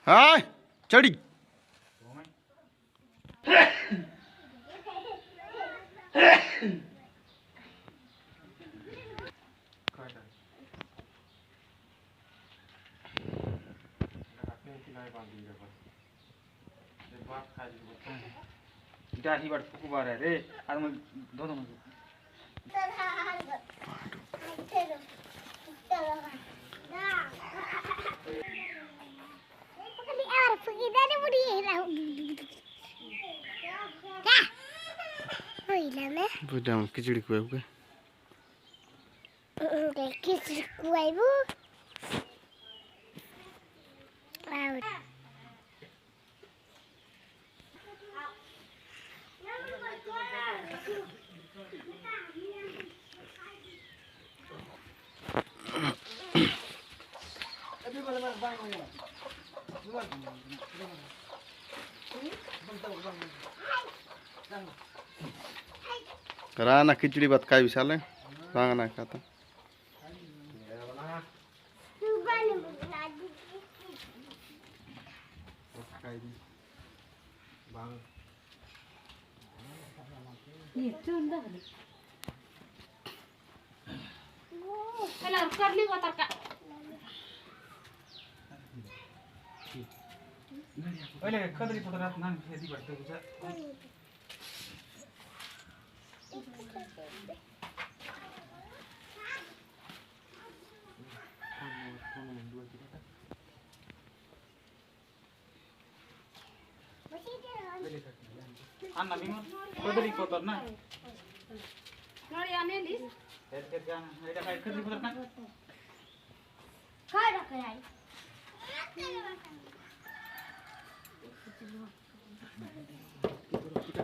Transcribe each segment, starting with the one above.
हाय चढ़ी डाही बार फुकु बार है रे आज मैं दो दो बुझाऊं खिचड़ी खुआओगे खिचड़ी खुआइबू राना खिचड़ी भात काय विशाल है राना खाता करली बता का ओले खदरी पतरात नान खेती बढ्दै छ अन्ना मिमो खदरी पतर ना नड़ी आने ली हेर हेर जान एटा खाइ खदरी पतर ना काय रखे आई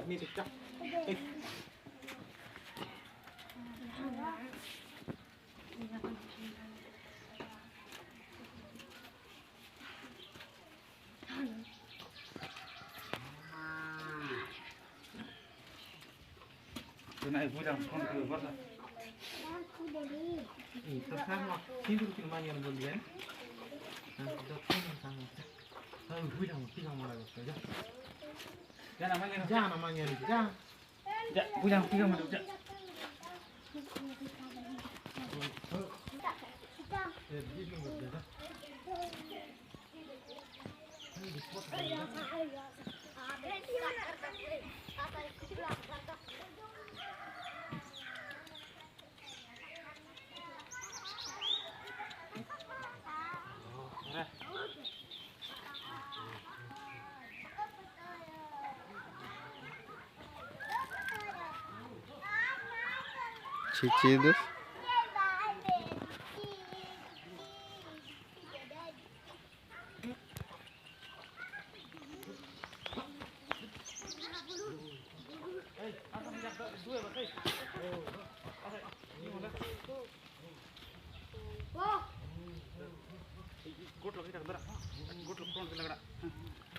नि दिक्का Tunai bulan kon ke berapa? Pertama, tidur di mana yang boleh? Dokter yang sama. Bulan tiga malam saja. Jangan namanya ni. Jangan. Ja, bulan tiga malam saja. Chichidos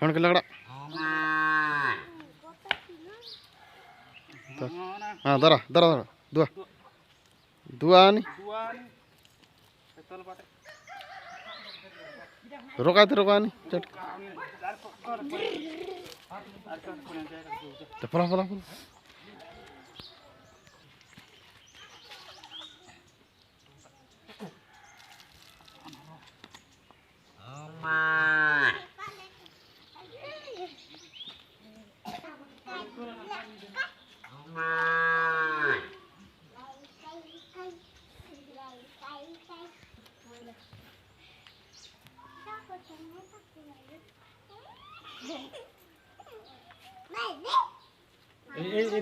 ठंड के लगड़ा हाँ दरा दरा दरा दुआ दुआ नहीं रोका नहीं चट पला पला पला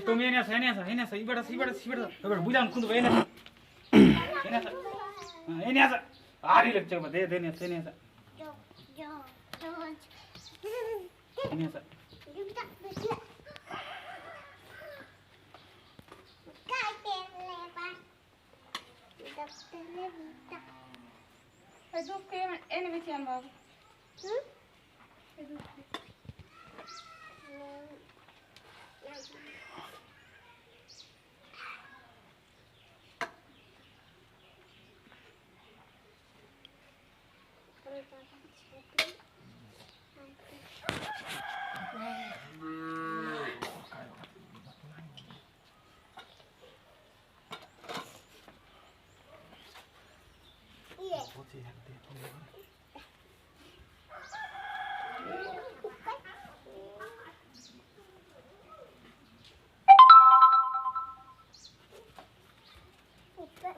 तुम ये नहीं सा इबड़ा बुझान कुंद ये नहीं सा ये नहीं सा आरी लग चल दे देने से नहीं सा नहीं सा Aduh, kayak ini macam apa? Aduh.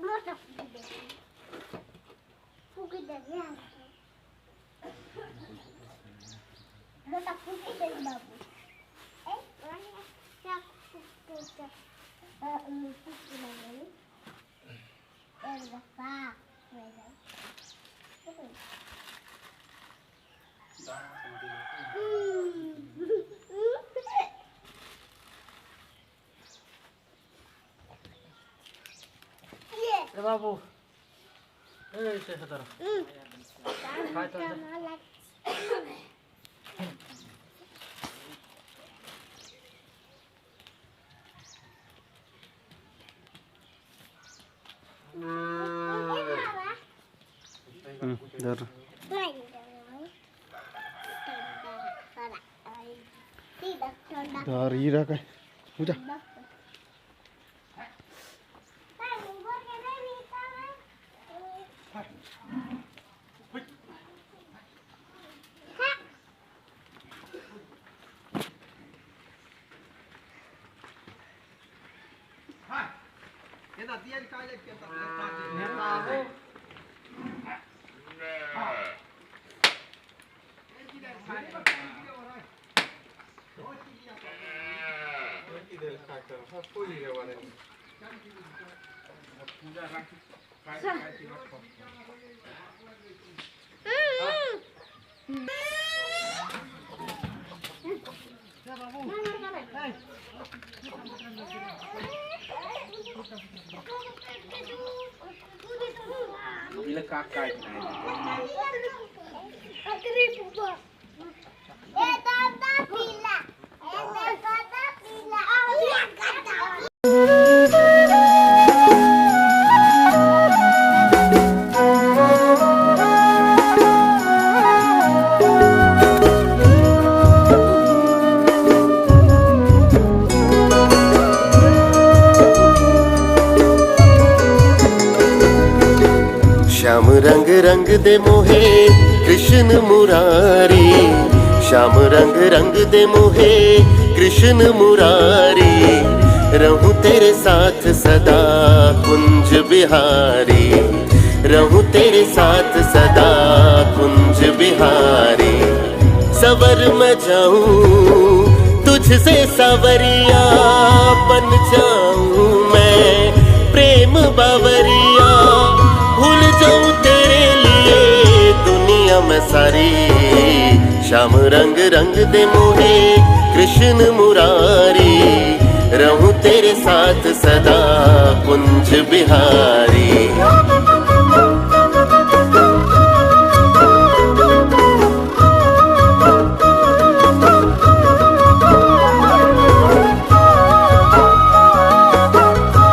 मोठा फुगी दे मोठा फुगी दे बाबू क्या फुगी नहीं दफा ए बाबू ए इथे सतर काय चाललंय धर धर हिरा काय पूजा हिला का काय श्याम रंग रंग दे मोहे कृष्ण मुरारी श्याम रंग रंग दे मोहे कृष्ण मुरारी रहूं तेरे साथ सदा कुंज बिहारी रहूं तेरे साथ सदा कुंज बिहारी सवर मैं जाऊं तुझसे सवरिया बन जाऊं मैं प्रेम बावरिया भूल जाऊं तेरे लिए दुनिया में सारी श्याम रंग रंग दे मोहे कृष्ण मुरारी रहूं तेरे साथ सदा कुंज बिहारी।